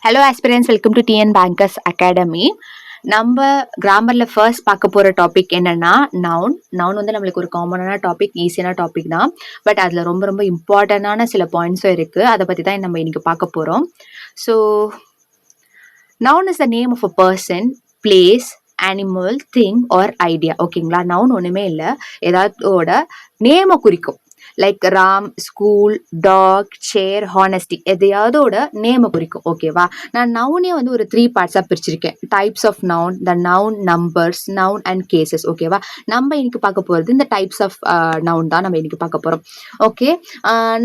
Hello aspirants, welcome to TN bankers academy. நம்ம கிராமர்ல first பார்க்க போற டாபிக் என்னன்னா நவுன். நவுன் வந்து நம்மளுக்கு ஒரு காமனான டாபிக், ஈஸியான டாபிக் தான். பட் அதுல ரொம்ப ரொம்ப இம்பார்ட்டன்டான சில பாயிண்ட்ஸும் இருக்கு. அதை பத்தி தான் நம்ம இன்னைக்கு பார்க்க போறோம். So noun is the name of a person, place, animal, thing or idea. ஓகேங்களா? நவுன் ஒண்ணுமே இல்லை, ஏதாவதோட நேமை குறிக்கும். Like Ram, school, dog, chair, honesty, எதையாவதோட நேமை குறிக்கும். ஓகேவா? நான் நவுனே வந்து ஒரு 3 பார்ட்ஸாக பிரிச்சிருக்கேன். Types of noun, the noun, numbers, noun and cases. ஓகேவா? நம்ம இன்னைக்கு பார்க்க போகிறது இந்த டைப்ஸ் ஆஃப் நவுன் தான் நம்ம இன்னைக்கு பார்க்க போகிறோம். ஓகே,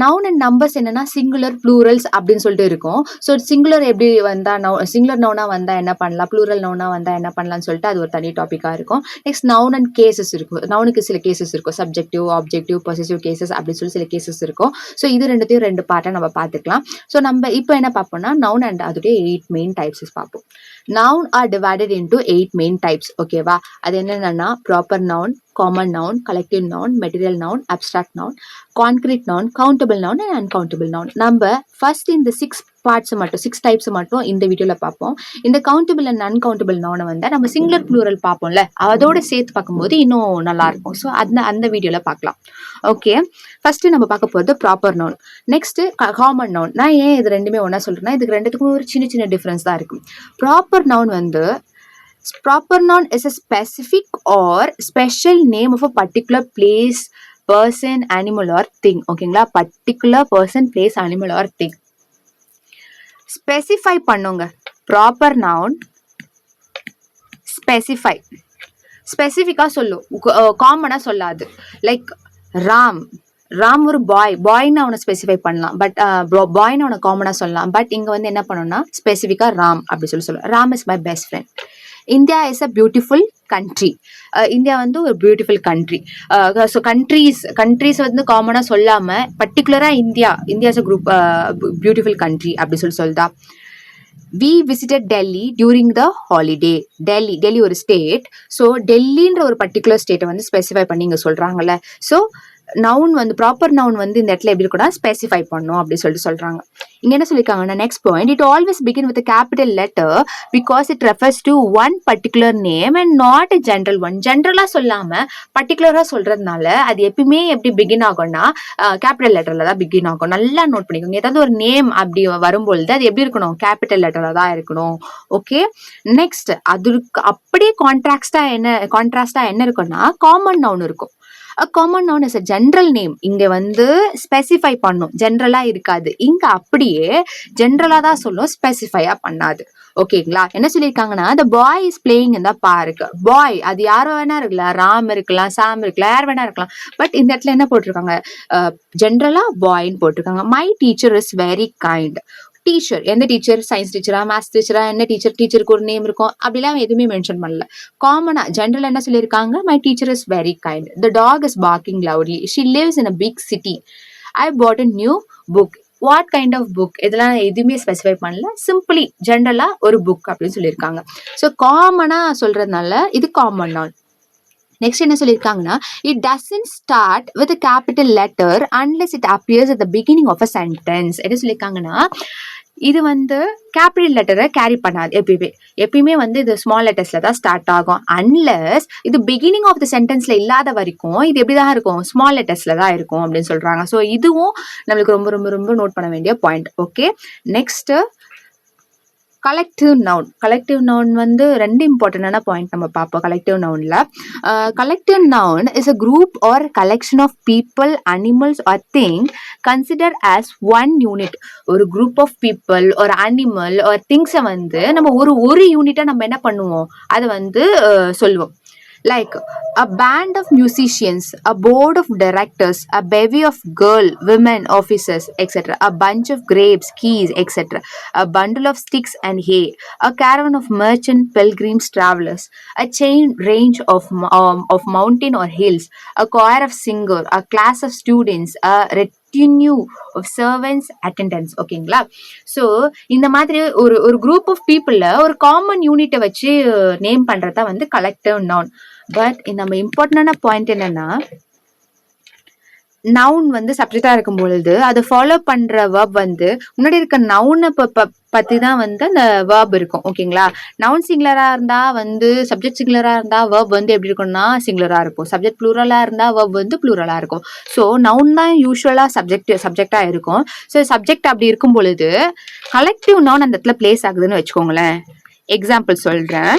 நவுன் அண்ட் நம்பர்ஸ் என்னன்னா சிங்குலர், ப்ளூரல்ஸ் அப்படின்னு சொல்லிட்டு இருக்கும். ஸோ சிங்குலர் எப்படி வந்தால் சிங்குலர் நவுனாக வந்தால் என்ன பண்ணலாம், ப்ளூரல் நவுனாக வந்தால் என்ன பண்ணலாம்னு சொல்லிட்டு அது ஒரு தனி டாப்பிக்காக இருக்கும். நெக்ஸ்ட் நவுன் அண்ட் கேசஸ் இருக்கும். நவுனுக்கு சில கேசஸ் இருக்கும், சப்ஜெக்டிவ், ஆப்ஜெக்டிவ், பொசசிவ் கேசஸ் அப்படின்னு சொல்லி சில கேசஸ் இருக்கும். ஸோ இது ரெண்டுத்தையும் 2 பார்ட்டா நம்ம பார்த்துக்கலாம். ஸோ நம்ம இப்போ என்ன பார்ப்போம்னா நவுன் அண்ட் அதோடைய 8 மெயின் டைப்ஸ் பார்ப்போம். Noun R divided into 8 main types. ஓகேவா? அது என்னென்னா proper noun, common noun, collective noun, material noun, abstract noun, concrete noun, countable noun and uncountable noun. நம்ம ஃபர்ஸ்ட் இந்த 6 பார்ட்ஸ் மட்டும், 6 டைப்ஸ் மட்டும் இந்த வீடியோல பார்ப்போம். இந்த கவுண்டபிள் அண்ட் அன்கவுண்டபிள் நவுனை வந்து நம்ம சிங்குலர் ப்ளூரல் பார்ப்போம்ல, அதோட சேர்த்து பார்க்கும்போது இன்னும் நல்லா இருக்கும். ஸோ அந்த வீடியோல பார்க்கலாம். ஓகே, ஃபர்ஸ்ட் நம்ம பார்க்க போகிறது proper noun, next common noun. நான் ஏன் இது ரெண்டுமே ஒன்றா சொல்றேன்னா, இதுக்கு ரெண்டுத்துக்கும் ஒரு சின்ன சின்ன டிஃபரன்ஸ் தான் இருக்கும். ப்ராப்பர் நவுன் வந்து proper noun is a specific or special name of a particular place, person, animal or thing. ஓகேங்களா? particular person, place, animal or thing. specify பண்ணுங்க. proper noun specify, ஸ்பெசிஃபிக்காக சொல்லும், காமனாக சொல்லாது. லைக் ராம், ராம் ஒரு பாய்னு அவனை ஸ்பெசிஃபை பண்ணலாம். பட் பாய்னு அவனை காமனாக சொல்லலாம். பட் இங்கே வந்து என்ன பண்ணணும்னா ஸ்பெசிஃபிக்காக ராம் அப்படி சொல்லலாம். Ram is my best friend. India is a beautiful country. India வந்து ஒரு பியூட்டிஃபுல் கண்ட்ரி. ஸோ கண்ட்ரிஸ் வந்து காமனாக சொல்லாமல் பர்டிகுலராக India is a group beautiful country அப்படி சொல்லுதா. We visited Delhi during the holiday. Delhi ஒரு ஸ்டேட். ஸோ டெல்லின்ற ஒரு பர்டிகுலர் ஸ்டேட்டை வந்து ஸ்பெசிஃபை பண்ணி இங்கே சொல்கிறாங்கல்ல. ஸோ நவுன் வந்து ப்ராப்பர் நவுன் வந்து இந்த இடத்துல எப்படி இருக்குன்னா ஸ்பெசிஃபை பண்ணும் அப்படி சொல்லிட்டு சொல்றாங்க. இங்க என்ன சொல்லியிருக்காங்கன்னா next point, it always begin with capital letter because it refers to one particular name and not a general one. ஜென்ரலா சொல்லாம பர்டிகுலரா சொல்றதுனால அது எப்பயுமே எப்படி பிகின் ஆகும்னா கேபிட்டல் லெட்டர்ல தான் பிகின் ஆகும். நல்லா நோட் பண்ணிக்கோங்க. ஏதாவது ஒரு நேம் அப்படி வரும்பொழுது அது எப்படி இருக்கணும், கேபிட்டல் லெட்டர்ல தான் இருக்கணும். ஓகே, நெக்ஸ்ட் அதுக்கு அப்படியே கான்ட்ராஸ்டா என்ன இருக்கும்னா காமன் நவுன் இருக்கும். A common noun is a general name. இங்க வந்து ஸ்பெசிஃபை பண்ணும், ஜென்ரலா இருக்காது. இங்க அப்படியே ஜென்ரலா தான் சொல்லும், ஸ்பெசிஃபையா பண்ணாது. ஓகேங்களா? என்ன சொல்லியிருக்காங்கன்னா the boy is playing in the park. பாய் அது யார் வேணா இருக்கலாம், ராம் இருக்கலாம், சாம் இருக்கலாம், யார் வேணா இருக்கலாம். பட் இந்த இடத்துல என்ன போட்டிருக்காங்க, ஜென்ரலா பாய்ன்னு போட்டிருக்காங்க. my teacher is very kind. Teacher எந்த டீச்சர், சயின்ஸ் டீச்சரா, மேத்ஸ் டீச்சரா, என்ன டீச்சர், டீச்சருக்கு ஒரு நேம் இருக்கும், அப்படிலாம் எதுவுமே மென்ஷன் பண்ணல. காமனா ஜென்ரல் என்ன சொல்லியிருக்காங்க, my teacher is very kind. The dog is barking loudly. She lives in a big city. I bought a new book. What kind of book, இதெல்லாம் எதுவுமே ஸ்பெசிஃபை பண்ணல. சிம்பிளி ஜென்ரலா ஒரு புக் அப்படின்னு சொல்லியிருக்காங்க. ஸோ காமனா சொல்றதுனால இது காமன் நவுன். நெக்ஸ்ட் என்ன சொல்லியிருக்காங்கன்னா, it doesn't start with capital letter unless it appears at the beginning of a sentence. என்ன சொல்லியிருக்காங்கன்னா, இது வந்து கேபிட்டல் லெட்டரை கேரி பண்ணாது. எப்பயுமே வந்து இது ஸ்மால் லெட்டர்ஸ்ல தான் ஸ்டார்ட் ஆகும். அன்லெஸ் இது பிகினிங் ஆஃப் த சென்டென்ஸ்ல இல்லாத வரைக்கும் இது எப்படிதான் இருக்கும், ஸ்மால் லெட்டர்ஸ்ல தான் இருக்கும் அப்படின்னு சொல்றாங்க. ஸோ இதுவும் நம்மளுக்கு ரொம்ப ரொம்ப ரொம்ப நோட் பண்ண வேண்டிய point. Okay, next collective noun. Collective noun வந்து 2 இம்பார்ட்டன்டான பாயிண்ட் நம்ம பார்ப்போம். கலெக்டிவ் நவுன்ல collective noun is a group or collection of people, animals or thing consider as one unit. ஒரு குரூப் ஆஃப் பீப்புள் ஒரு அனிமல் ஒரு திங்ஸை வந்து நம்ம ஒரு யூனிட்டா நம்ம என்ன பண்ணுவோம், அதை வந்து சொல்லுவோம். Like a band of musicians, a board of directors, a bevy of girl, women, officers, etc. A bunch of grapes, keys, etc. A bundle of sticks and hay. A caravan of merchant pilgrims, travelers. A chain range of mountain or hills. A choir of singer. A class of students. A retinue of servants, attendants. ஓகேங்களா? So இந்த மாதிரி ஒரு group of பீப்புள ஒரு common யூனிட்டை வச்சு name பண்றதா வந்து collective noun. But நம்ம இம்பார்ட்டன்டான பாயிண்ட் என்னன்னா, நவுன் வந்து சப்ஜெக்டா இருக்கும் பொழுது அதை ஃபாலோ பண்ற வேர்ப் வந்து முன்னாடி இருக்க நவுனை பத்தி தான் வந்து அந்த வேர்ப் இருக்கும். ஓகேங்களா? நவுன் சிங்குலரா இருந்தா வந்து சப்ஜெக்ட் சிங்குலரா இருந்தா வேர்ப் வந்து எப்படி இருக்கும்னா சிங்குலரா இருக்கும். சப்ஜெக்ட் ப்ளூரலா இருந்தா வேர்ப் வந்து ப்ளூரலா இருக்கும். ஸோ நவுன் தான் யூஸ்வலா சப்ஜெக்டா இருக்கும். ஸோ சப்ஜெக்ட் அப்படி இருக்கும் பொழுது கலெக்டிவ் நவுன் அந்த இடத்துல பிளேஸ் ஆகுதுன்னு வச்சுக்கோங்களேன். எக்ஸாம்பிள் சொல்றேன்.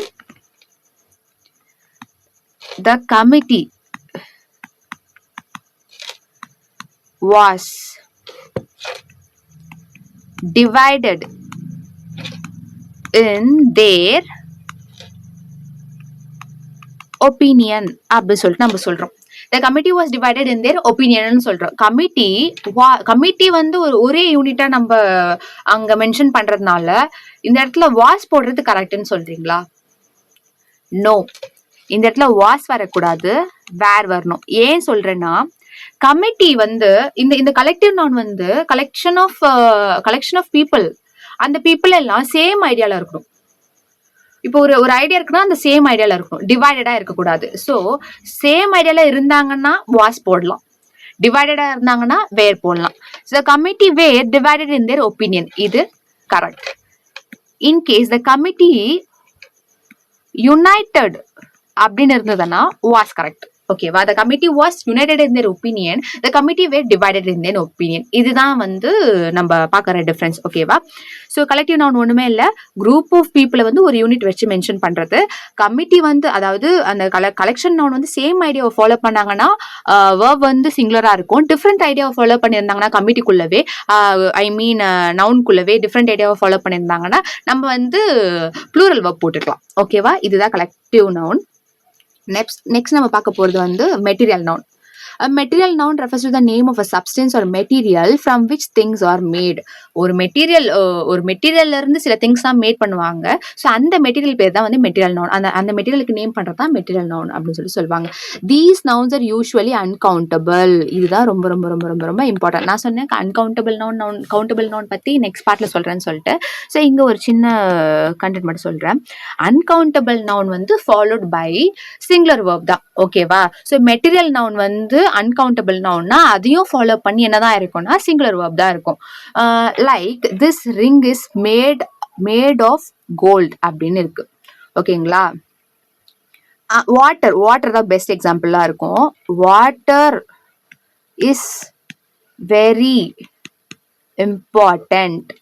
The committee was divided in their opinion அப்படி சொல்லிட்டு நம்ம சொல்றோம். The committee was divided in their opinion சொல்றோம். கமிட்டி வந்து ஒரே யூனிட்டா நம்ம அங்க மென்ஷன் பண்றதுனால இந்த இடத்துல வாஸ் போடுறது கரெக்ட்னு சொல்றீங்களா? நோ, இந்த இடத்துல வாஸ் வரக்கூடாது, வேர் வரணும். ஏன் சொல்றேன்னா கமிட்டி வந்து இந்த கலெக்டிவ் நவுன் வந்து கலெக்ஷன் ஆஃப் பீப்புள். அந்த பீப்புள் எல்லாம் சேம் ஐடியால இருக்கணும். இப்போ ஒரு ஐடியா இருக்குன்னா அந்த சேம் ஐடியால இருக்கணும், டிவைடடா இருக்கக்கூடாது. ஸோ சேம் ஐடியால இருந்தாங்கன்னா வாஸ் போடலாம், டிவைடடா இருந்தாங்கன்னா வேர் போடலாம். So committee were divided in their opinion, இது correct. In case the committee united அப்படின்னு இருந்ததுன்னா வாஸ் கரெக்ட். ஓகேவா? the committee was united in their opinion, the committee were divided in their opinion. இதுதான் வந்து நம்ம பார்க்குற டிஃபரன்ஸ். ஓகேவா? ஸோ கலெக்டிவ் நவுன் ஒண்ணுமே இல்லை, குரூப் ஆஃப் பீப்புளை வந்து ஒரு யூனிட் வச்சு மென்ஷன் பண்றது. கமிட்டி வந்து அதாவது அந்த கலெக்ஷன் நவுன் வந்து சேம் ஐடியாவை ஃபாலோ பண்ணாங்கன்னா வேர்ப் வந்து சிங்குலரா இருக்கும். டிஃப்ரெண்ட் ஐடியாவை ஃபாலோ பண்ணியிருந்தாங்கன்னா கமிட்டிக்குள்ளவே ஐ மீன் நவுன்குள்ளவே டிஃப்ரெண்ட் ஐடியாவை ஃபாலோ பண்ணியிருந்தாங்கன்னா நம்ம வந்து ப்ளூரல் வேர்ப் போட்டுக்கலாம். ஓகேவா? இதுதான் கலெக்டிவ் நவுன். Next நம்ம பார்க்க போறது வந்து material noun. A material noun refers to the name of a substance or material from which things are made. ஒரு மெட்டீரியல்ல இருந்து சில திங்ஸ் தான் மேட் பண்ணுவாங்க. ஸோ அந்த மெட்டீரியல் பேர் தான் வந்து மெட்டீரியல் நவுன். அந்த மெட்டீரியலுக்கு நேம் பண்றது தான் மெட்டீரியல் நவுன் அப்படின்னு சொல்லுவாங்க. These nouns are usually uncountable. இதுதான் ரொம்ப ரொம்ப ரொம்ப ரொம்ப ரொம்ப இம்பார்ட்டன்ட். நான் சொன்னேன் அன்கவுண்டபிள் நவுன் கவுண்டபிள் நவுன் பத்தி நெக்ஸ்ட் பார்ட்ல சொல்றேன்னு சொல்லிட்டு. ஸோ இங்க ஒரு சின்ன கண்டென்ட் மட்டும் சொல்றேன். அன்கவுண்டபிள் நவுன் வந்து ஃபாலோட் பை சிங்குலர் வேர்ப் தான். ஓகேவா? ஸோ மெட்டீரியல் நவுன் வந்து அன்கவுண்டபிள் நவுன்னா அதையும் ஃபாலோ பண்ணி என்னதான் இருக்கும்னா சிங்குலர் வேர்ப் தான் இருக்கும். Like this ring is made of gold அப்படின்னு இருக்கு. ஓகேங்களா? வாட்டர் தான் பெஸ்ட் எக்ஸாம்பிளா இருக்கும். Water is very important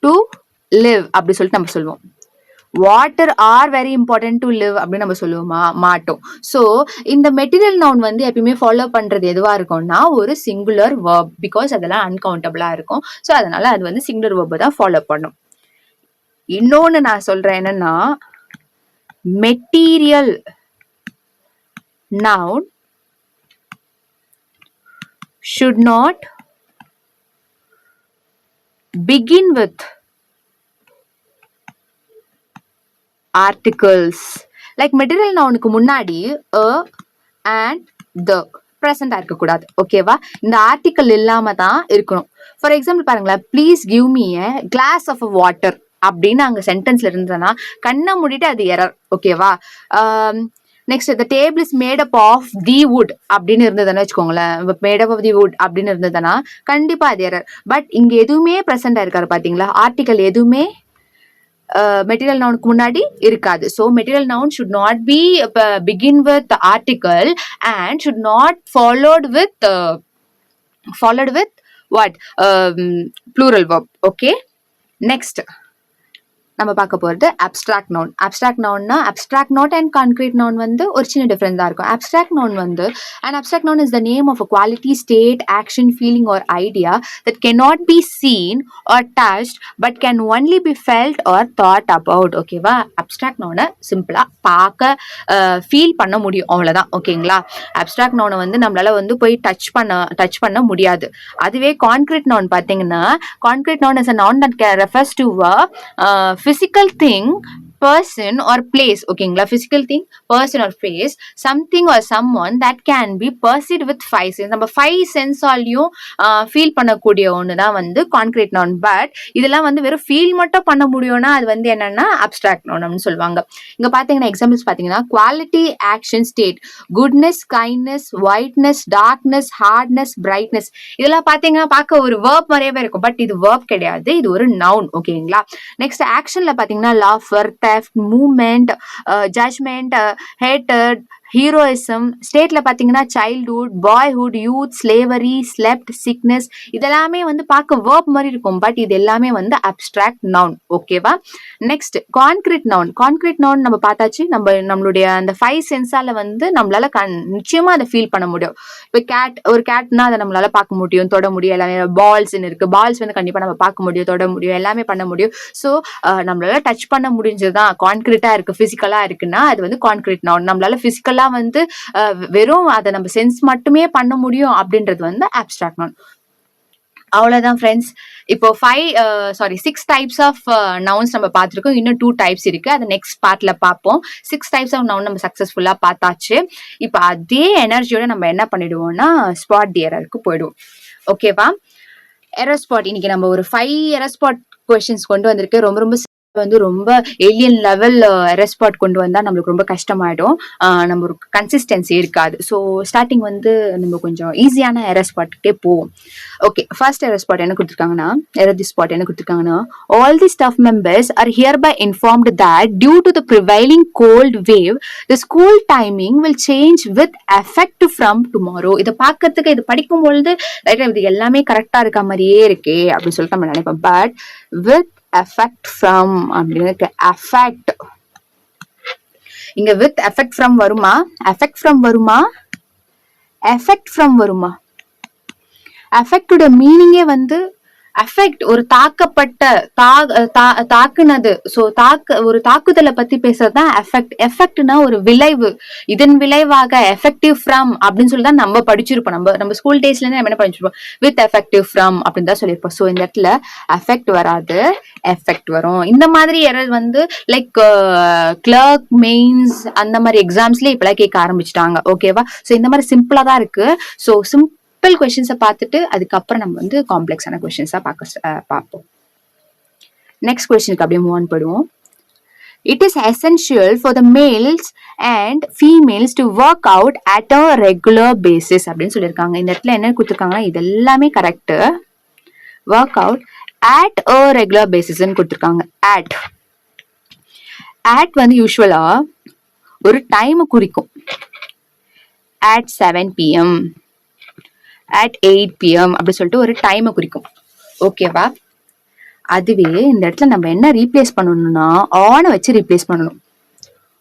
to live அப்படி சொல்லிட்டு நம்ம சொல்லுவோம். Water are very important to live அப்படின்னு நம்ம சொல்லுவோமா? மாட்டோம். ஸோ இந்த மெட்டீரியல் நவுன் வந்து எப்பயுமே ஃபாலோ பண்றது எதுவா இருக்கும்னா ஒரு சிங்குலர் வேர்ப், பிகாஸ் அதெல்லாம் அன்கவுண்டபிளா இருக்கும். ஸோ அதனால அது வந்து சிங்குலர் வேர்பை தான் ஃபாலோ பண்ணும். இன்னொன்னு நான் சொல்றேன் என்னன்னா, material noun should not begin with articles. Like material நவுனுக்கு முன்னாடி a and the ப்ரெசண்டா இருக்கக்கூடாது. ஓகேவா? இந்த ஆர்டிக்கல் இல்லாம தான் இருக்கணும். ஃபார் எக்ஸாம்பிள் பாருங்களேன், please give me a glass of water அப்படின்னு அங்க சென்டென்ஸ்ல இருந்ததுன்னா கண்ணை மூடிட்டு அது எரர். ஓகேவா? Next the table is made up of the wood அப்படின்னு இருந்ததுன்னு வச்சுக்கோங்களேன், மேடப் ஆஃப் தி வுட் அப்படின்னு இருந்ததுன்னா கண்டிப்பா அது எரர். பட் இங்க எதுவுமே ப்ரெசண்டா இருக்காரு பாத்தீங்களா? ஆர்டிக்கல் எதுவுமே மெட்டீரியல் நவுனுக்கு முன்னாடி இருக்காது. So material noun should not be begin with article and should not followed with what plural verb. Okay, next நம்ம பார்க்க போகிறது அப்ஸ்ட்ராக்ட் நவுன். அப்ஸ்ட்ராக்ட் நவுன்னா abstract noun and concrete noun வந்து ஒரு சின்ன டிஃப்ரெண்ட் தான் இருக்கும். அப்ஸ்ட்ராக்ட் நவுன் வந்து and abstract noun is the name of a quality, state, action, feeling or idea that cannot be seen or touched but can only be felt or thought about. ஓகேவா? Abstract நவுனை சிம்பிளாக பார்க்க feel பண்ண முடியும், அவ்வளோதான். ஓகேங்களா? Abstract நவுனை வந்து நம்மளால வந்து போய் டச் பண்ண முடியாது. அதுவே கான்க்ரீட் நவுன் பார்த்தீங்கன்னா, concrete noun is a noun that refers to a physical thing person or place, ஓகேங்களா, physical thing, person or place, something or someone that can be perceived with five sense. நம்ம five sense ஆலயும் feel பண்ணக்கூடிய ஒன்று தான் வந்து concrete noun. But இதெல்லாம் வந்து வெறும் feel மட்டும் பண்ண முடியும்னா அது வந்து என்னன்னா அப்டிராக்ட் நவுன் அப்படின்னு சொல்லுவாங்க. இங்க பாத்தீங்கன்னா எக்ஸாம்பிள்ஸ் பாத்தீங்கன்னா quality, action, state, goodness, kindness, whiteness, darkness, hardness, brightness, இதெல்லாம் பாத்தீங்கன்னா பார்க்க ஒரு வேர்ப் மாதிரியே இருக்கும். பட் இது வேர்ப் கிடையாது, இது ஒரு நவுன். ஓகேங்களா. நெக்ஸ்ட் ஆக்ஷன்ல பாத்தீங்கன்னா லாஃபர், தெஃப்ட், மூவ்மெண்ட், ஜட்ஜ்மெண்ட், ஹேட்டட், ஹீரோயிசம். ஸ்டேட்ல பாத்தீங்கன்னா childhood, boyhood, youth, slavery, slept, sickness, இதெல்லாமே வந்து பார்க்க வேர்ப் மாதிரி இருக்கும். பட் இது எல்லாமே வந்து அப்டிராக்ட் நவுன். ஓகேவா. Next concrete noun. Concrete noun நம்ம பார்த்தாச்சு. நம்மளுடைய அந்த ஃபைவ் சென்ஸால வந்து நம்மளால நிச்சயமா அதை ஃபீல் பண்ண முடியும். இப்போ ஒரு கேட்னா அதை நம்மளால பார்க்க முடியும், தொட முடியும். எல்லாமே பால்ஸ் இருக்கு, பால்ஸ் வந்து கண்டிப்பா நம்ம பார்க்க முடியும், தொட முடியும், எல்லாமே பண்ண முடியும். ஸோ நம்மளால டச் பண்ண முடிஞ்சதுதான் கான்கிரீட்டா இருக்கு, பிசிக்கலா இருக்குன்னா அது வந்து கான்கிரீட் நவுன். நம்மளால பிசிக்கலா வந்து வெறும் அதை நம்ம சென்ஸ் மட்டுமே பண்ண முடியும் அப்படின்றது வந்து அப்டிராக்ட் நவுன். அவ்வளவுதான் ஃப்ரெண்ட்ஸ். இப்போ 6 டைப்ஸ் ஆஃப் நவுன்ஸ் நம்ம பார்த்துருக்கோம். இன்னும் 2 டைப்ஸ் இருக்கு, அதை நெக்ஸ்ட் பார்ட்ல பார்ப்போம். 6 டைப்ஸ் ஆஃப் நவுன் நம்ம சக்சஸ்ஃபுல்லா பார்த்தாச்சு. இப்போ அதே எனர்ஜியோட நம்ம என்ன பண்ணிடுவோம்னா ஸ்பாட் தி எரருக்கு போயிடுவோம். ஓகேவா. எரர் ஸ்பாட் இன்னைக்கு நம்ம ஒரு 5 எரர் ஸ்பாட் கொஸ்டின்ஸ் கொண்டு வந்திருக்கு. ரொம்ப ஏலியன் லெவல் ரெஸ்பாட் கொண்டு வந்தா நம்மளுக்கு ரொம்ப கஷ்டமாயிடும், நம்ம ஒரு கன்சிஸ்டன்சி இருக்காது. ஸோ ஸ்டார்டிங் வந்து நம்ம கொஞ்சம் ஈஸியான எரர் ஸ்பாட்டுக்கே போவோம். ஓகே, ஃபர்ஸ்ட் எரர் ஸ்பாட் என்ன கொடுத்துருக்காங்கன்னா, all the staff members are hereby informed that due to the prevailing cold wave the school timing will change with effect from tomorrow. இதை பார்க்கறதுக்கு, இது படிக்கும் பொழுது இது எல்லாமே கரெக்டா இருக்க மாதிரியே இருக்கே அப்படின்னு சொல்லிட்டு நம்ம நினைப்போம். பட் with effect from அப்படின்னு affect, இங்க with effect from வருமா, effect from வருமா, effect உடைய மீனிங்கே வந்து அஃபெக்ட், ஒரு தாக்கப்பட்ட, தாக்குனது. ஸோ ஒரு தாக்குதலை பத்தி பேசுறதுதான் எஃபெக்ட். எஃபெக்ட்னா ஒரு விளைவு, இதன் விளைவாக எஃபெக்டிவ் ஃப்ரம் அப்படின்னு சொல்லி தான் நம்ம படிச்சிருப்போம். நம்ம ஸ்கூல் டேஸ்ல இருந்து நம்ம என்ன படிச்சிருப்போம், வித் எஃபெக்டிவ் ஃப்ரம் அப்படின்னு தான் சொல்லியிருப்போம். ஸோ இந்த இடத்துல எஃபெக்ட் வராது, எஃபெக்ட் வரும். இந்த மாதிரி எரர் வந்து லைக் கிளர்க், மெயின்ஸ் அந்த மாதிரி எக்ஸாம்ஸ்ல இப்பெல்லாம் கேட்க ஆரம்பிச்சிட்டாங்க. ஓகேவா. ஸோ இந்த மாதிரி சிம்பிளா தான் இருக்கு. ஸோ சிம்பிள் கொஸ்டின்ஸை பார்த்துட்டு அதுக்கப்புறம் நம்ம வந்து காம்ப்ளெக்ஸான கொஸ்டின்ஸா பார்ப்போம். நெக்ஸ்ட் கொஸ்டினுக்கு அப்படியே மூவ் ஆன் பண்ணுவோம். It is essential for the males and females to work out at a regular basis அப்படின்னு சொல்லியிருக்காங்க. இந்த இடத்துல என்ன கொடுத்துருக்காங்கன்னா இது எல்லாமே correct. Work out at a regular basis கொடுத்துருக்காங்க. at வந்து யூஸ்வலா ஒரு டைம் குறிக்கும். at 7 PM, at 8 PM அப்படி சொல்லிட்டு ஒரு டைமை குறிக்கும். ஓகேவா. அதுவே இந்த இடத்துல நம்ம என்ன ரீப்ளேஸ் பண்ணணும்னா ஆனை வச்சு ரீப்ளேஸ் பண்ணணும்.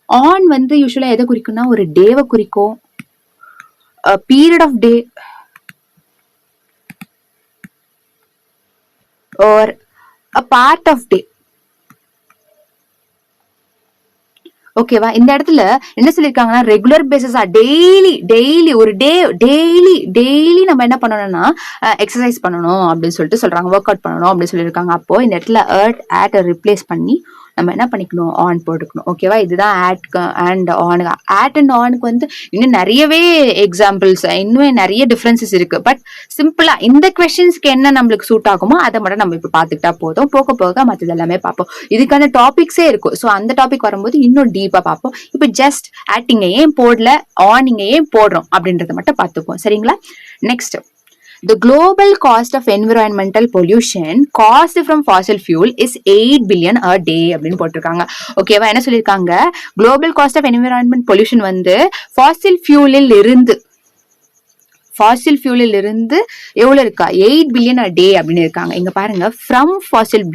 ஆன் வந்து யூஸ்வலா எதை குறிக்கும்னா ஒரு டேவை குறிக்கும், period of day or a part of day. ஓகேவா. இந்த இடத்துல என்ன சொல்லிருக்காங்கன்னா ரெகுலர் பேசிஸா டெய்லி ஒரு டெய்லி நம்ம என்ன பண்ணணும்னா எக்ஸசைஸ் பண்ணணும் அப்படின்னு சொல்லிட்டு சொல்றாங்க, ஒர்க் அவுட் பண்ணணும் அப்படின்னு சொல்லியிருக்காங்க. அப்போ இந்த இடத்துல at ரிப்ளேஸ் பண்ணி நம்ம என்ன பண்ணிக்கணும், ஆன் போட்டுக்கணும். ஓகேவா. இதுதான் at and on. at and onக்கு வந்து இன்னும் நிறையவே எக்ஸாம்பிள்ஸ், இன்னும் நிறைய டிஃபரன்சஸ் இருக்கு. பட் சிம்பிளா இந்த கொஸ்டின்ஸ்க்கு என்ன நம்மளுக்கு சூட் ஆகுமோ அதை மட்டும் நம்ம இப்ப பாத்துக்கிட்டா போதும். போக மற்றது எல்லாமே பார்ப்போம். இதுக்கான டாபிக்ஸே இருக்கும். ஸோ அந்த டாபிக் வரும்போது இன்னும் டீப்பா பார்ப்போம். இப்ப ஜஸ்ட் at இங்க ஏன் போடல, ஆன் இங்க ஏன் போடுறோம் அப்படின்றத மட்டும் பார்த்துப்போம். சரிங்களா. Next, the global cost of environmental pollution caused from fossil fuel is 8 billion a day அப்படின்னு போட்டிருக்காங்க. ஓகேவா. என்ன சொல்லியிருக்காங்க, global cost of environment pollution வந்து ஃபாசில் ஃபியூலில் இருந்து எவ்வளவு இருக்கா, 8 billion a day அப்படின்னு இருக்காங்க. இங்க பாருங்க, ஃப்ரம் ஃபாசில்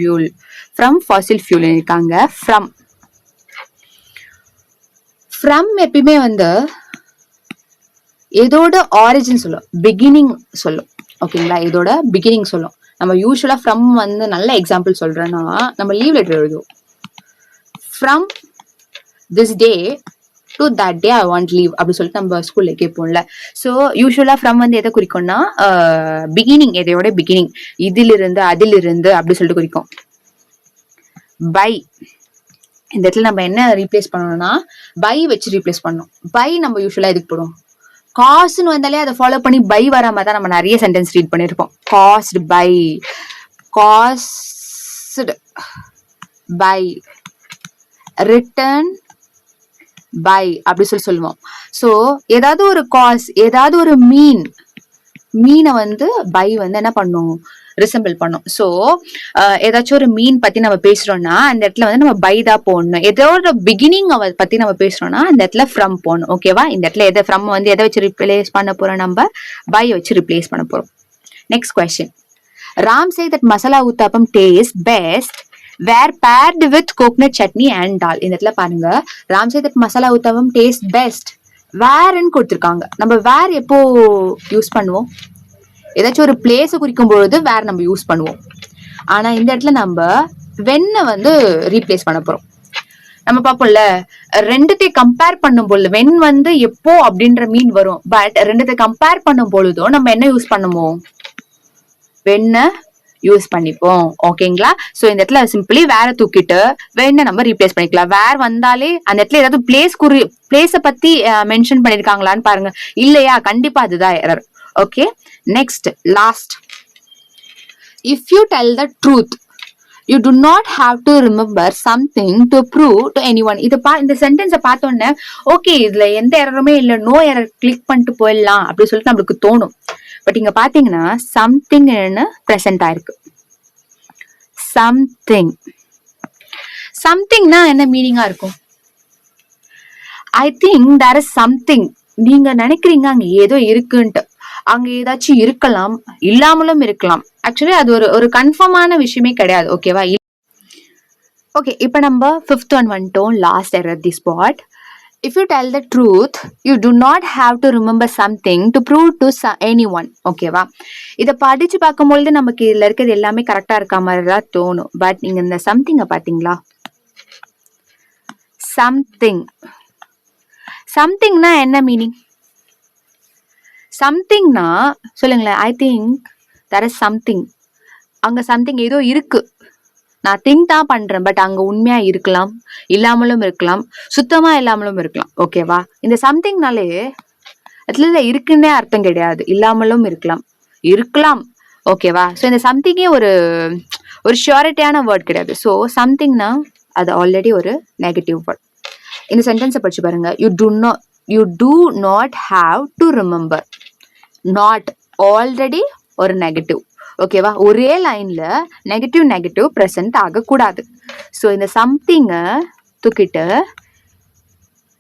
ஃபியூல் இருக்காங்க. ஃப்ரம் எப்பயுமே வந்து இதோட ஆரிஜின் சொல்லும், பிகினிங் சொல்லும். ஓகேங்களா. இதோட பிகினிங் சொல்லும். நம்ம யூஸ்வலா ஃப்ரம் வந்து நல்ல எக்ஸாம்பிள் சொல்றேன்னா நம்ம லீவ் லெட்டர் எழுதுவோம். From this day to that day I want leave அப்படி சொல்லிட்டு நம்ம ஸ்கூல்ல கேட்போம்ல. ஸோ யூஸ்வலா ஃப்ரம் வந்து எதை குறிக்கும்னா பிகினிங், எதையோட பிகினிங், இதிலிருந்து அதிலிருந்து அப்படி சொல்லிட்டு குறிக்கும். பை இந்த இடத்துல நம்ம என்ன ரீப்ளேஸ் பண்ணணும்னா பை வச்சு ரீப்ளேஸ் பண்ணணும். பை நம்ம யூஸ்வலா எதுக்கு போடுவோம்? காசுன்னு வந்தாலே அதை ஃபாலோ பண்ணி பை வராம தான் நம்ம நிறைய சென்டென்ஸ் ரீட் பண்ணிருப்போம். Caused by, caused by, return by அப்படி சொல்லுவோம். ஸோ ஏதாவது ஒரு காஸ், ஏதாவது ஒரு மீனை வந்து பை வந்து என்ன பண்ணும்? ரிசம்பிள் பண்ணும். ஸோ ஏதாச்சும் ஒரு மீன் பத்தி நம்ம பேசுறோம்னா அந்த இடத்துல வந்து நம்ம பை தான் போடணும். ஏதோ ஒரு பிகினிங் பத்தி நம்ம பேசுறோம்னா அந்த இடத்துல ஃப்ரம் போடணும். ஓகேவா? இந்த இடத்துல எதை ஃப்ரம் வந்து எதை வச்சு ரிப்ளேஸ் பண்ண போறோம்? நம்ம பை வச்சு ரிப்ளேஸ் பண்ண போறோம். Next question. Ram say that masala uthappam taste best were paired with coconut chutney and dal. இந்த இடத்துல பாருங்க, Ram say that masala uthappam taste best வேர்ன்னு கொடுத்துருக்காங்க. நம்ம வேர் எப்போ யூஸ் பண்ணுவோம்? ஏதாச்சும் ஒரு பிளேஸ குறிக்கும் பொழுது வேர் நம்ம யூஸ் பண்ணுவோம். ஆனா இந்த இடத்துல நம்ம வென்ன வந்து ரீப்ளேஸ் பண்ண போறோம். நம்ம பார்ப்போம்ல, ரெண்டுத்தையும் கம்பேர் பண்ணும் பொழுது வென் வந்து எப்போ அப்படின்ற மீன் வரும். பட் ரெண்டுத்தையும் கம்பேர் பண்ணும் பொழுதும் நம்ம என்ன யூஸ் பண்ணுவோம்? வென்ன யூஸ் பண்ணிப்போம். ஓகேங்களா? சோ இந்த இடத்துல சிம்பிளி வேற தூக்கிட்டு வேணா நம்ம ரீப்ளேஸ் பண்ணிக்கலாம். வேர் வந்தாலே அந்த இடத்துல ஏதாவது பிளேஸ பத்தி மென்ஷன் பண்ணிருக்காங்களான்னு பாருங்க. இல்லையா? கண்டிப்பா அதுதான் error. Okay, next last. If you tell the truth you to not have to remember something to prove to anyone. இந்த சென்டென்ஸை பார்த்தோன்னே ஓகே இதுல எந்த எரருமே இல்லை, நோ எரர், கிளிக் பண்ணிட்டு போயிடலாம் அப்படின்னு சொல்லிட்டு நம்மளுக்கு தோணும். பட் இங்க பாத்தீங்கன்னா சம்திங் பிரசன்ட் ஆயிருக்கு. சம்திங்னா என்ன மீனிங்கா இருக்கும்? I think there is something. நீங்க நினைக்கிறீங்க அங்க ஏதோ இருக்குன்ட்டு. அங்க ஏதாச்சும் இருக்கலாம், இல்லாமலும் இருக்கலாம். ஆக்சுவலி அது ஒரு கன்ஃபார்மான விஷயமே கிடையாது. ஓகேவா? ஓகே, இப்ப நம்ம 5th ஒன் வந்துட்டோம். Last error the spot. If you tell the truth, you do not have to remember something to prove to anyone. ஓகேவா? இதை படிச்சு பார்க்கும்பொழுது நமக்கு இதுல இருக்கிறது எல்லாமே கரெக்டா இருக்க மாதிரி தான் தோணும். பட் நீங்க இந்த சம்திங்க பாத்தீங்களா? சம்திங்னா என்ன மீனிங்? சம்திங்னா சொல்லுங்களேன். I think there is something. அங்க சம்திங் ஏதோ இருக்கு. நான் திங்க் தான் பண்றேன், பட் அங்க உண்மையா இருக்கலாம், இல்லாமலும் இருக்கலாம், சுத்தமா இல்லாமலும் இருக்கலாம். ஓகேவா? இந்த சம்திங்னாலே அதுல இருக்குன்னே அர்த்தம் கிடையாது. இல்லாமலும் இருக்கலாம். ஓகேவா? ஸோ இந்த சம்திங்கே ஒரு ஷியூரிட்டியான வேர்ட் கிடையாது. ஸோ சம்திங்னா அது ஆல்ரெடி ஒரு நெகட்டிவ் வேர்ட். இந்த சென்டென்ஸை படிச்சு பாருங்க. You do not have to remember. Not already ஒரு நெகட்டிவ். ஓகேவா? ஒரே லைன்ல நெகட்டிவ் பிரசன்ட் ஆகக்கூடாது. ஸோ இந்த சம்திங்க தூக்கிட்டு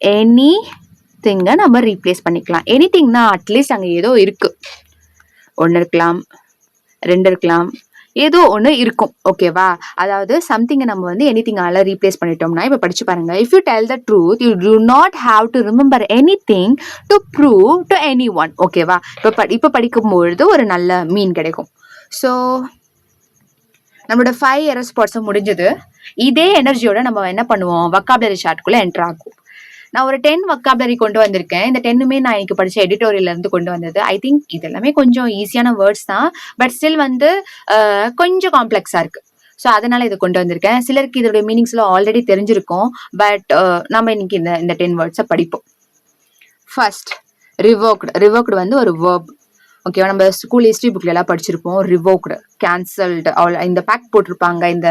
எனி திங்க நம்ம ரீப்ளேஸ் பண்ணிக்கலாம். எனி திங்னா அட்லீஸ்ட் அங்கே ஏதோ இருக்கு. 1 இருக்கலாம், 2 இருக்கலாம், ஏதோ ஒன்று இருக்கும். ஓகேவா? அதாவது சம்திங்கை நம்ம வந்து எனி திங்கால ரீப்ளேஸ் பண்ணிட்டோம்னா இப்போ படிச்சு பாருங்க. If you tell the truth you to not have to remember any thing to prove to any one. ஓகேவா? இப்போ படிக்கும்பொழுது ஒரு நல்ல மீன் கிடைக்கும். ஸோ நம்மளோட 5 எரர் ஸ்பாட்ஸும் முடிஞ்சது. இதே எனர்ஜியோட நம்ம என்ன பண்ணுவோம்? வொக்காபுலரி சார்ட்குள்ள என்டர் ஆகும். நான் ஒரு 10 வொக்காபுலரி கொண்டு வந்திருக்கேன். இந்த 10மே நான் இன்னைக்கு படிச்ச எடிட்டோரியல்ல இருந்து கொண்டு வந்தது. ஐ திங்க் இது எல்லாமே கொஞ்சம் ஈஸியான வேர்ட்ஸ் தான், பட் ஸ்டில் வந்து கொஞ்சம் காம்ப்ளெக்ஸா இருக்கு. ஸோ அதனால இதை கொண்டு வந்திருக்கேன். சிலருக்கு இதோட மீனிங்ஸ் எல்லாம் ஆல்ரெடி தெரிஞ்சிருக்கும். பட் நம்ம இன்னைக்கு இந்த 10 வேர்ட்ஸை படிப்போம். ஃபர்ஸ்ட் ரிவோக்டு வந்து ஒரு வேர்ப். ஓகேவா? நம்ம ஸ்கூல் ஹிஸ்ட்ரி புக்ல எல்லாம் படிச்சிருப்போம். ரிவோக்டு, கேன்சல்டு, இந்த பேக்ட் போட்டிருப்பாங்க, இந்த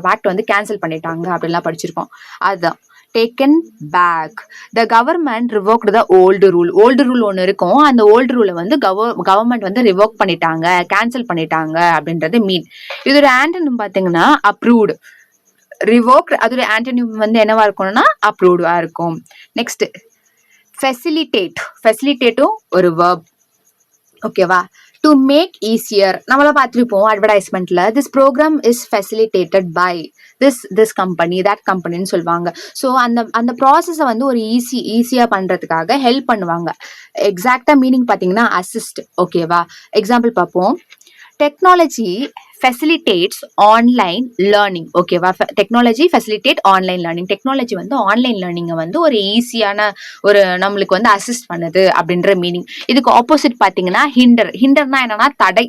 பேக்ட் வந்து கேன்சல் பண்ணிட்டாங்க அப்படின்லாம் படிச்சிருப்போம். அதுதான் taken back. The government revoked the old rule ஒன்று இருக்கும். அந்த ஓல்டு ரூலை வந்து கவர்மெண்ட் வந்து ரிவோக் பண்ணிட்டாங்க, கேன்சல் பண்ணிட்டாங்க அப்படின்றது மீன். இதோட ஆன்டனிம் பார்த்தீங்கன்னா அப்ரூவ்டு. ரிவோக்டு அதோட ஆன்டனிம் வந்து என்னவா இருக்கணும்னா அப்ரூவ்டா இருக்கும். நெக்ஸ்ட் ஃபெசிலிட்டேட்டும் ஒரு வேர்ப். ஓகேவா? டு மேக் ஈஸியர் நம்மள பார்த்துருப்போம் அட்வர்டைஸ்மெண்ட்ல. This program is facilitated by this company, that கம்பெனின்னு சொல்லுவாங்க. ஸோ அந்த ப்ராசஸை வந்து ஒரு ஈஸியா பண்றதுக்காக ஹெல்ப் பண்ணுவாங்க. எக்ஸாக்டா மீனிங் பார்த்தீங்கன்னா அசிஸ்ட். ஓகேவா? எக்ஸாம்பிள் பார்ப்போம். Technology facilitates online learning. ஓகேவா? Technology facilitate online learning. Technology வந்து ஆன்லைன் லேர்னிங்கை வந்து ஒரு ஈஸியான ஒரு நம்மளுக்கு வந்து அசிஸ்ட் பண்ணுது அப்படின்ற மீனிங். இதுக்கு ஆப்போசிட் பார்த்தீங்கன்னா ஹிண்டர்னா என்னன்னா தடை.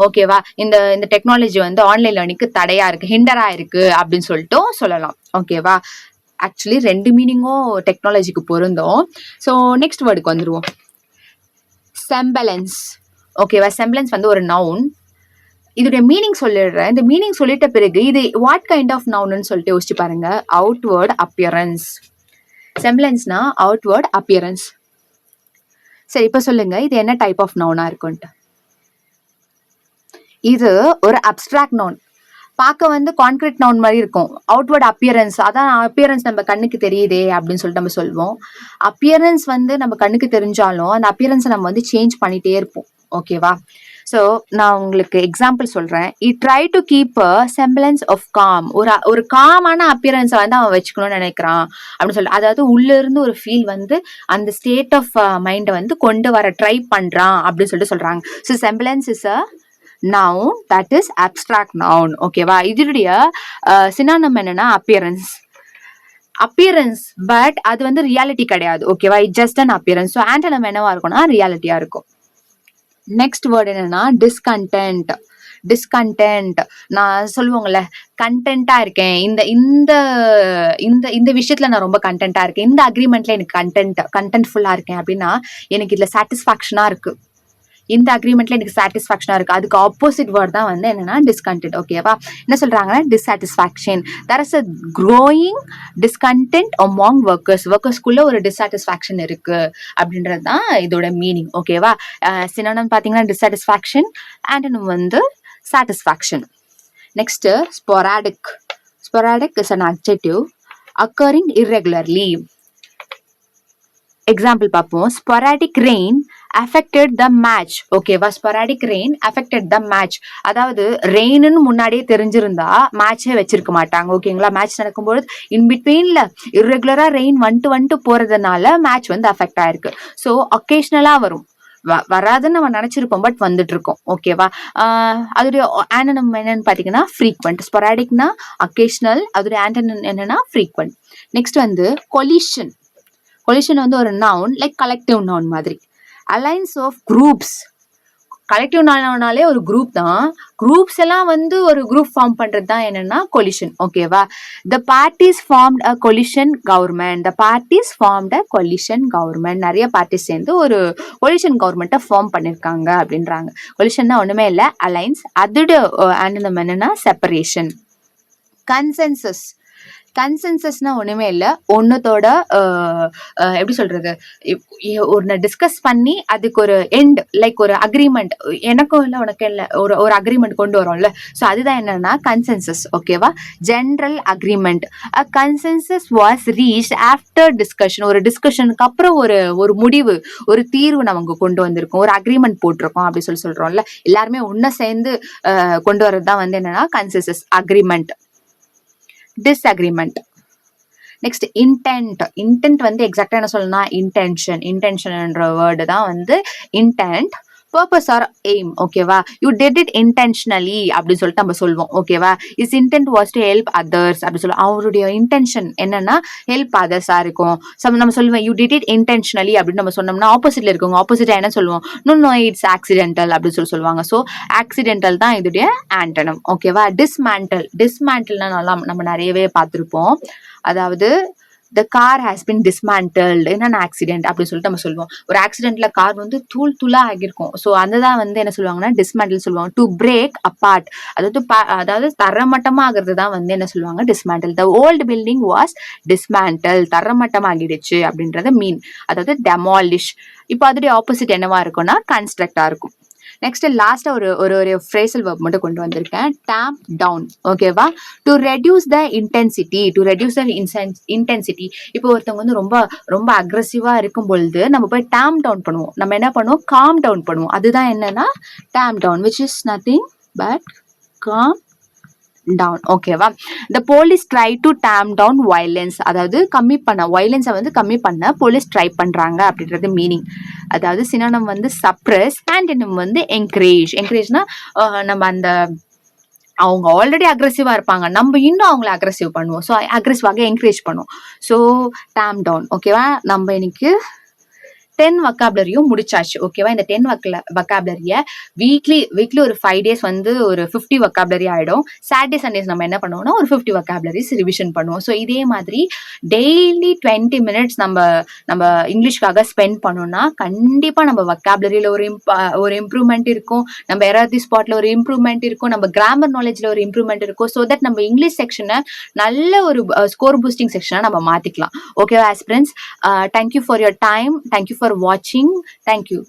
ஓகேவா? இந்த டெக்னாலஜி வந்து ஆன்லைன் லேர்னிங்க்கு தடையா இருக்கு, ஹிண்டரா இருக்கு அப்படின்னு சொல்லிட்டு சொல்லலாம். ஓகேவா? ஆக்சுவலி 2 மீனிங்கும் டெக்னாலஜிக்கு பொருந்தும். ஸோ நெக்ஸ்ட் வேர்டுக்கு வந்துருவோம். செம்பலன்ஸ். ஓகேவா, செம்பலன்ஸ் வந்து ஒரு நவுன். இதோடைய மீனிங் சொல்லிடுறேன். இந்த மீனிங் சொல்லிட்ட பிறகு இது வாட் கைண்ட் ஆஃப் நவுன்னு சொல்லிட்டு யோசிச்சு பாருங்க. Outward appearance. செம்பலன்ஸ்னா அவுட்வர்ட் அப்பியரன்ஸ். சரி, இப்ப சொல்லுங்க இது என்ன டைப் ஆஃப் நவுனா இருக்கும்ட்டு. இது ஒரு அப்டிராக்ட் நவுன். பார்க்க வந்து கான்கிரீட் நவுன் மாதிரி இருக்கும். அவுட்வர்ட் அப்பியரன்ஸ், அதான் அப்பியரன்ஸ் நம்ம கண்ணுக்கு தெரியுதே அப்படின்னு சொல்லிட்டு நம்ம சொல்லுவோம். அப்பியரன்ஸ் வந்து நம்ம கண்ணுக்கு தெரிஞ்சாலும் அந்த அப்பியரன்ஸை நம்ம வந்து சேஞ்ச் பண்ணிட்டே இருப்போம். ஓகேவா. ஸோ நான் உங்களுக்கு எக்ஸாம்பிள் சொல்றேன். Try to keep a semblance of calm. ஒரு காமான அப்பியரன்ஸை வந்து அவன் வச்சுக்கணும்னு நினைக்கிறான் அப்படின்னு சொல்லிட்டு, அதாவது உள்ள இருந்து ஒரு ஃபீல் வந்து அந்த ஸ்டேட் ஆஃப் மைண்டை வந்து கொண்டு வர ட்ரை பண்றான் அப்படின்னு சொல்லிட்டு சொல்றாங்க. So semblance is a noun, that is abstract noun. ஓகேவா. இதனுடைய சினானிம் என்னன்னா அப்பியரன்ஸ். பட் அது வந்து ரியாலிட்டி கிடையாது. ஓகேவா, it just an appearance. So antonym என்னவா இருக்கும்னா ரியாலிட்டியா இருக்கும். நெக்ஸ்ட் வேர்டு என்னன்னா டிஸ்கண்டென்ட். நான் சொல்லுவாங்கல்ல, கண்டென்ட்டா இருக்கேன், இந்த இந்த இந்த இந்த விஷயத்துல நான் ரொம்ப கண்டென்ட்டா இருக்கேன், இந்த அக்ரிமெண்ட்ல எனக்கு கண்டென்ட்ஃபுல்லா இருக்கேன் அப்படின்னா எனக்கு இதுல சாட்டிஸ்பாக்சனா இருக்கு, இந்த அக்ரிமெண்ட்ல எனக்கு சாட்டிஸ்பாக்சனா இருக்கு. அதுக்கு ஆப்போசிட் வேர்ட் தான் வந்து என்னன்னா டிஸ்கண்டென்ட். ஓகேவா. என்ன சொல்றாங்கன்னா dissatisfaction. There is a growing discontent among ஒர்க்கர்ஸ்குள்ள ஒரு டிஸ்சாட்டிஸ்பாக்சன் இருக்கு அப்படின்றது தான் இதோட மீனிங். ஓகேவா. சினோனிம் பாத்தீங்கன்னா டிஸ்சாட்டிஸ்பாக்சன், ஆண்டோனிம் வந்து satisfaction. Next sporadic. Sporadic is an adjective occurring irregularly. Example பார்ப்போம். Sporadic rain affected the match. ஓகேவா. Sporadic rain affected the match. அதாவது ரெயின்னு முன்னாடியே தெரிஞ்சிருந்தா மேட்சே வச்சிருக்க மாட்டாங்க. ஓகேங்களா. மேட்ச் நடக்கும்போது இன் பிட்வீன்ல இர்ரெகுலரா ரெயின் வந்துட்டு போறதுனால மேட்ச் வந்து அஃபெக்ட் ஆயிருக்கு. ஸோ ஒகேஷனலா வரும், வராதுன்னு நம்ம நினைச்சிருப்போம், பட் வந்துட்டு இருக்கோம். ஓகேவா. அதோடைய ஆண்டனம் என்னன்னு பாத்தீங்கன்னா ஃப்ரீக்வெண்ட். ஸ்பொராடிக்னா அக்கேஷனல், அதோடைய ஆண்டனம் என்னன்னா ஃப்ரீக்வெண்ட். நெக்ஸ்ட் வந்து கொலிஷன். கொலிஷன் வந்து ஒரு நவுன், லைக் கலெக்டிவ் நவுன் மாதிரி. Alliance of groups. கலெக்டிவ் நவுனாலே ஒரு குரூப் தான். குரூப்ஸ் எல்லாம் வந்து ஒரு குரூப் ஃபார்ம் பண்றது தான் என்னன்னா கொலிஷன். ஓகேவா. த பார்ட்டிஸ் ஃபார்ம்ட் அ கொலிஷன் கவர்மெண்ட். த பார்ட்டிஸ் ஃபார்ம்ட் அ கொலிஷன் கவர்மெண்ட். நிறைய பார்ட்டிஸ் சேர்ந்து ஒரு கொலிஷன் கவர்மெண்ட்டை ஃபார்ம் பண்ணிருக்காங்க அப்படின்றாங்க. கொலிஷன்னா ஒண்ணுமே இல்லை, அலைன்ஸ். அதோட ஆண்டனம் என்னன்னா செப்பரேஷன். கன்சென்சஸ். கன்சென்சஸ்னா ஒண்ணுமே இல்லை, ஒன்னத்தோட எப்படி சொல்றது, ஒன்னு டிஸ்கஸ் பண்ணி அதுக்கு ஒரு எண்ட், லைக் ஒரு அக்ரிமெண்ட், எனக்கும் இல்லை உனக்கும் இல்லை, ஒரு அக்ரிமெண்ட் கொண்டு வரோம்ல. ஸோ அதுதான் என்னன்னா கன்சென்சஸ். ஓகேவா. General agreement. A consensus was reached after discussion. ஒரு டிஸ்கஷனுக்கு அப்புறம் ஒரு முடிவு, ஒரு தீர்வு நமக்கு கொண்டு வந்திருக்கோம், ஒரு அக்ரிமெண்ட் போட்டிருக்கோம் அப்படி சொல்றோம்ல. எல்லாருமே ஒன்ன சேர்ந்து கொண்டு வர்றது தான் வந்து என்னன்னா consensus agreement. Disagreement. Next intent. Intent வந்து எக்ஸாக்டா என்ன சொல்லணும்னா இன்டென்ஷன். இன்டென்ஷன்ன்ற வேர்டு தான் வந்து இன்டென்ட். Purpose or aim. ஓகேவா. யூ டிட் இட் இன்டென்ஷனலி அப்படின்னு சொல்லிட்டு நம்ம சொல்லுவோம். ஓகேவா. His intent was to help others அப்படி சொல்லுவோம். அவருடைய இன்டென்ஷன் என்னன்னா ஹெல்ப் அதர்ஸா இருக்கும். நம்ம சொல்லுவோம் யூ டிட் இட் இன்டென்ஷனலி அப்படின்னு நம்ம சொன்னோம்னா ஆப்போசிட்ல இருக்கவங்க ஆப்போசிட்டா என்ன சொல்லுவோம், நோ இட்ஸ் ஆக்சிடென்டல் அப்படின்னு சொல்லுவாங்க. ஸோ ஆக்சிடென்டல் தான் இதோடைய ஆண்டனம். ஓகேவா. டிஸ்மேண்டல். டிஸ்மேண்டல்னா நல்லா நம்ம நிறையவே பார்த்திருப்போம். அதாவது the car has been dismantled in an accident அப்படி சொல்லிட்டு நம்ம சொல்லுவோம். ஒரு ஆக்சிடென்ட்ல கார் வந்து தூளா ஆகிருக்கும். ஸோ அதுதான் வந்து என்ன சொல்லுவாங்கன்னா டிஸ்மேண்டில் சொல்லுவாங்க. டு பிரேக் அப்பார்ட், அதாவது தரமட்டமா ஆகிறது தான் வந்து என்ன சொல்லுவாங்க dismantle. The old building was dismantle, தரமட்டமாகிடுச்சு அப்படின்றத மீன், அதாவது டெமாலிஷ். இப்போ அதோடைய ஆப்போசிட் என்னவா இருக்கும்னா கன்ஸ்ட்ரக்டா இருக்கும். நெக்ஸ்ட் லாஸ்டா ஒரு ஃப்ரேசல் வெர்ப் மட்டும் கொண்டு வந்திருக்கேன். Damp down. ஓகேவா. To reduce the intensity. To reduce the intensity. இப்போ ஒருத்தவங்க வந்து ரொம்ப ரொம்ப அக்ரெசிவா இருக்கும் பொழுது நம்ம போய் டேம்ப் டவுன் பண்ணுவோம். நம்ம என்ன பண்ணுவோம், காம் டவுன் பண்ணுவோம். அதுதான் என்னன்னா damp down, which is nothing but calm down. ஓகேவா. the police try to tamp down violence. அதாவது கம்மி பண்ண வயலன்ஸை வந்து கம்மி பண்ண போலீஸ் ட்ரை பண்றாங்க அப்படின்றது மீனிங். அதாவது சினோனிம் வந்து சப்ரஸ், ஆன்டோனிம் வந்து என்கரேஜ். என்கரேஜ்னா நம்ம அந்த அவங்க ஆல்ரெடி அக்ரெசிவா இருப்பாங்க, நம்ம இன்னும் அவங்களை அக்ரெசிவ் பண்ணுவோம். ஸோ அக்ரெசிவாக என்கரேஜ் பண்ணுவோம். So damp down. ஓகேவா. நம்ம இன்னைக்கு 10 வொக்காபுலரியும் முடிச்சாச்சு. ஓகேவா? இந்த 10 வொக்காபுலரிய வீக்லி ஒரு 5 டேஸ் வந்து ஒரு 50 வொக்காபுலரி ஆயிடும். சாட்டர்டே, சண்டேஸ் நம்ம என்ன பண்ணுவோம்னா, ஒரு 50 வொக்காபுலரிஸ் ரிவிஷன் பண்ணுவோம். ஸோ இதே மாதிரி டெய்லி 20 மினிட்ஸ் நம்ம இங்கிலீஷ்க்காக ஸ்பெண்ட் பண்ணோம்னா, கண்டிப்பா நம்ம வொக்காபுலரியில ஒரு இம்ப்ரூவ்மெண்ட் இருக்கும். நம்ம எரார் ஸ்பாட்ல ஒரு இம்ப்ரூவ்மெண்ட் இருக்கும். நம்ம கிராமர் நாலேஜ்ல ஒரு இம்ப்ரூவ்மெண்ட் இருக்கும். ஸோ தட் நம்ம இங்கிலீஷ் செக்ஷனை நல்ல ஒரு ஸ்கோர் பூஸ்டிங் செக்ஷனா நம்ம மாத்திக்கலாம். ஓகேவா aspirants? Thank you for your time. Thank you for வாட்சிங். Thank you.